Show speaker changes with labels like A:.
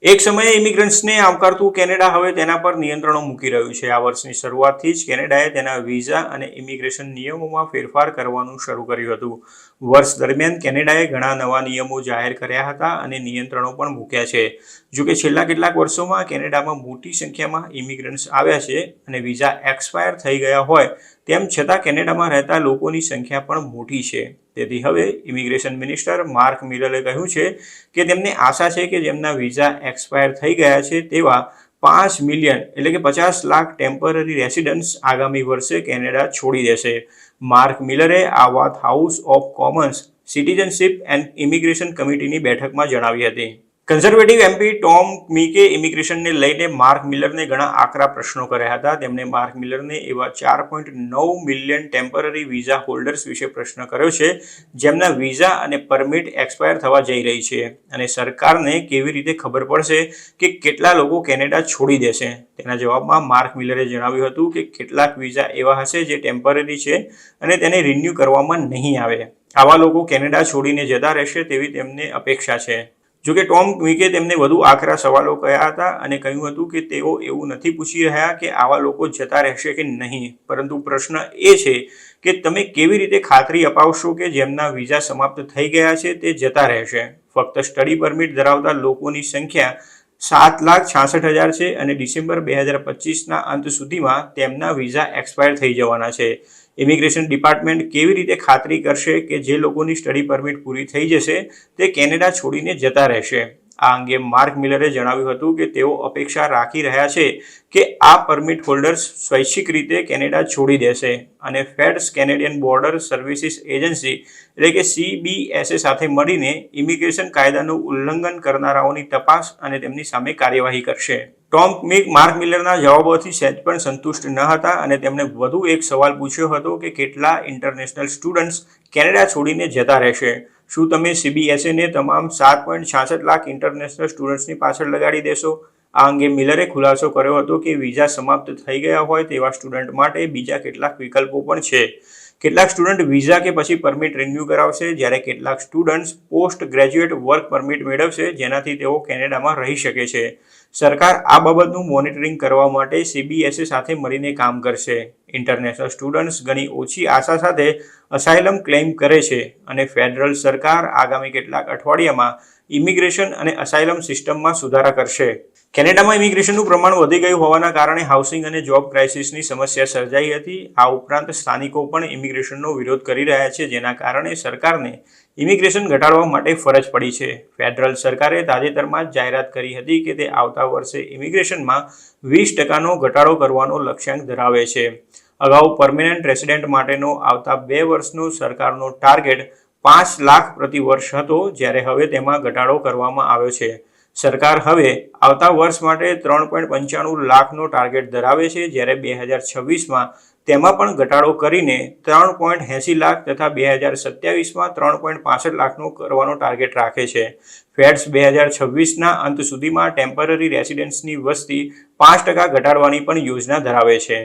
A: એક સમયે ઇમિગ્રન્ટ્સને આવકારતું કેનેડા હવે તેના પર નિયંત્રણો મૂકી રહ્યું છે। આ વર્ષની શરૂઆતથી જ કેનેડાએ તેના વિઝા અને ઇમિગ્રેશન નિયમોમાં ફેરફાર કરવાનું શરૂ કર્યું હતું। વર્ષ દરમિયાન કેનેડાએ ઘણા નવા નિયમો જાહેર કર્યા હતા અને નિયંત્રણો પણ મૂક્યા છે। જોકે છેલ્લા કેટલાક વર્ષોમાં કેનેડામાં મોટી સંખ્યામાં ઇમિગ્રન્ટ્સ આવ્યા છે અને વિઝા એક્સપાયર થઈ ગયા હોય તેમ છતાં કેનેડામાં રહેતા લોકોની સંખ્યા પણ મોટી છે। તેથી હવે ઇમિગ્રેશન મિનિસ્ટર માર્ક મિલરે કહ્યું છે કે તેમને આશા છે કે જેમના વિઝા એક્સપાયર થઈ ગયા છે તેવા 5 મિલિયન એટલે કે 50 લાખ ટેમ્પરરી રેસિડન્ટ્સ આગામી વર્ષે કેનેડા છોડી દેશે। માર્ક મિલરે આ વાત house of Commons citizenship and immigration કમિટીની બેઠકમાં જણાવી હતી। કન્ઝર્વેટિવ એમપી ટોમ મીકે ઇમિગ્રેશનને લઈને માર્ક મિલરને ઘણા આકરા પ્રશ્નો કર્યા હતા। તેમણે માર્ક મિલરને એવા 4.9 મિલિયન ટેમ્પરરી વિઝા હોલ્ડર્સ વિશે પ્રશ્ન કર્યો છે જેમના વિઝા અને પરમિટ એક્સપાયર થવા જઈ રહી છે અને સરકારને કેવી રીતે ખબર પડશે કે કેટલા લોકો કેનેડા છોડી દેશે। તેના જવાબમાં માર્ક મિલરે જણાવ્યું હતું કે કેટલાક વિઝા એવા હશે જે ટેમ્પરરી છે અને તેને રિન્યૂ કરવામાં નહીં આવે। આવા લોકો કેનેડા છોડીને જતા રહેશે તેવી તેમને અપેક્ષા છે। જોકે ટોમ મીકે તેમને વધુ આકરા સવાલો કર્યા હતા અને કહ્યું હતું કે તેઓ એવું નથી પૂછી રહ્યા કે આવા લોકો જતા રહેશે કે નહીં, પરંતુ પ્રશ્ન એ છે કે તમે કેવી રીતે ખાતરી અપાવશો કે જેમના વિઝા સમાપ્ત થઈ ગયા છે તે જતા રહેશે। ફક્ત સ્ટડી પરમિટ ધરાવતા લોકોની સંખ્યા 7,66,000 છે અને ડિસેમ્બર 2025ના અંત સુધીમાં તેમના વિઝા એક્સપાયર થઈ જવાના છે। ઇમિગ્રેશન ડિપાર્ટમેન્ટ કેવી રીતે ખાતરી કરશે કે જે લોકોની સ્ટડી પરમિટ પૂરી થઈ જશે તે કેનેડા છોડીને જતા રહેશે? આ અંગે માર્ક મિલરે જણાવ્યું હતું કે તેઓ અપેક્ષા રાખી રહ્યા છે કે આ પરમિટ હોલ્ડર્સ સ્વૈચ્છિક રીતે કેનેડા છોડી દેશે અને ફેડ્સ કેનેડિયન બોર્ડર સર્વિસીસ એજન્સી એટલે કે CBSA સાથે મળીને ઇમિગ્રેશન કાયદાનું ઉલ્લંઘન કરનારાઓની તપાસ અને તેમની સામે કાર્યવાહી કરશે। ટોમ માર્ક મિલરના જવાબોથી સહેજ પણ સંતુષ્ટ ન હતા અને તેમણે વધુ એક સવાલ પૂછ્યો હતો કે કેટલા ઇન્ટરનેશનલ સ્ટુડન્ટ્સ કેનેડા છોડીને જતા રહેશે? શું તમે CBSAને તમામ 7.66 લાખ ઇન્ટરનેશનલ સ્ટુડન્ટ્સની પાછળ લગાડી દેશો? આ અંગે મિલરે ખુલાસો કર્યો હતો કે વિઝા સમાપ્ત થઈ ગયા હોય તેવા સ્ટુડન્ટ માટે બીજા કેટલાક વિકલ્પો પણ છે। કેટલાક સ્ટુડન્ટ વિઝા કે પછી પરમિટ રિન્યૂ કરાવશે, જ્યારે કેટલાક students post graduate work permit મેળવશે જેનાથી તેઓ કેનેડામાં રહી શકે છે। સરકાર આ બાબતનું મોનિટરિંગ કરવા માટે CBSA સાથે મળીને કામ કરશે। ઇન્ટરનેશનલ સ્ટુડન્ટ્સ ઘણી ઓછી આશા સાથે અસાયલમ ક્લેમ કરે છે અને ફેડરલ સરકાર આગામી કેટલાક અઠવાડિયામાં ઇમિગ્રેશન અને અસાયલમ સિસ્ટમમાં સુધારા કરશે। કેનેડામાં ઇમિગ્રેશનનું પ્રમાણ વધી ગયું હોવાના કારણે હાઉસિંગ અને જોબ ક્રાઇસિસની સમસ્યા સર્જાઈ હતી। આ ઉપરાંત સ્થાનિકો પણ ઇમિગ્રેશનનો વિરોધ કરી રહ્યા છે જેના કારણે સરકારને ઇમિગ્રેશન ઘટાડવા માટે ફરજ પડી છે। ફેડરલ સરકારે તાજેતરમાં જ જાહેરાત કરી હતી કે તે આવતા વર્ષે ઇમિગ્રેશનમાં 20% ઘટાડો કરવાનો લક્ષ્યાંક ધરાવે છે। અગાઉ પરમેનન્ટ રેસિડેન્ટ માટેનો આવતા 2 વર્ષનો સરકારનો ટાર્ગેટ 5 લાખ પ્રતિ વર્ષ હતો, જ્યારે હવે તેમાં ઘટાડો કરવામાં આવ્યો છે। સરકાર હવે આવતા વર્ષ માટે 3.95 લાખનો ટાર્ગેટ ધરાવે છે, જ્યારે 2026માં તેમાં પણ ઘટાડો કરીને 3.80 લાખ તથા 2027માં 3.65 લાખનો કરવાનો ટાર્ગેટ રાખે છે। ફેડ્સ 2026ના અંત સુધીમાં ટેમ્પરરી રેસિડન્ટ્સની વસ્તી 5% ઘટાડવાની પણ યોજના ધરાવે છે।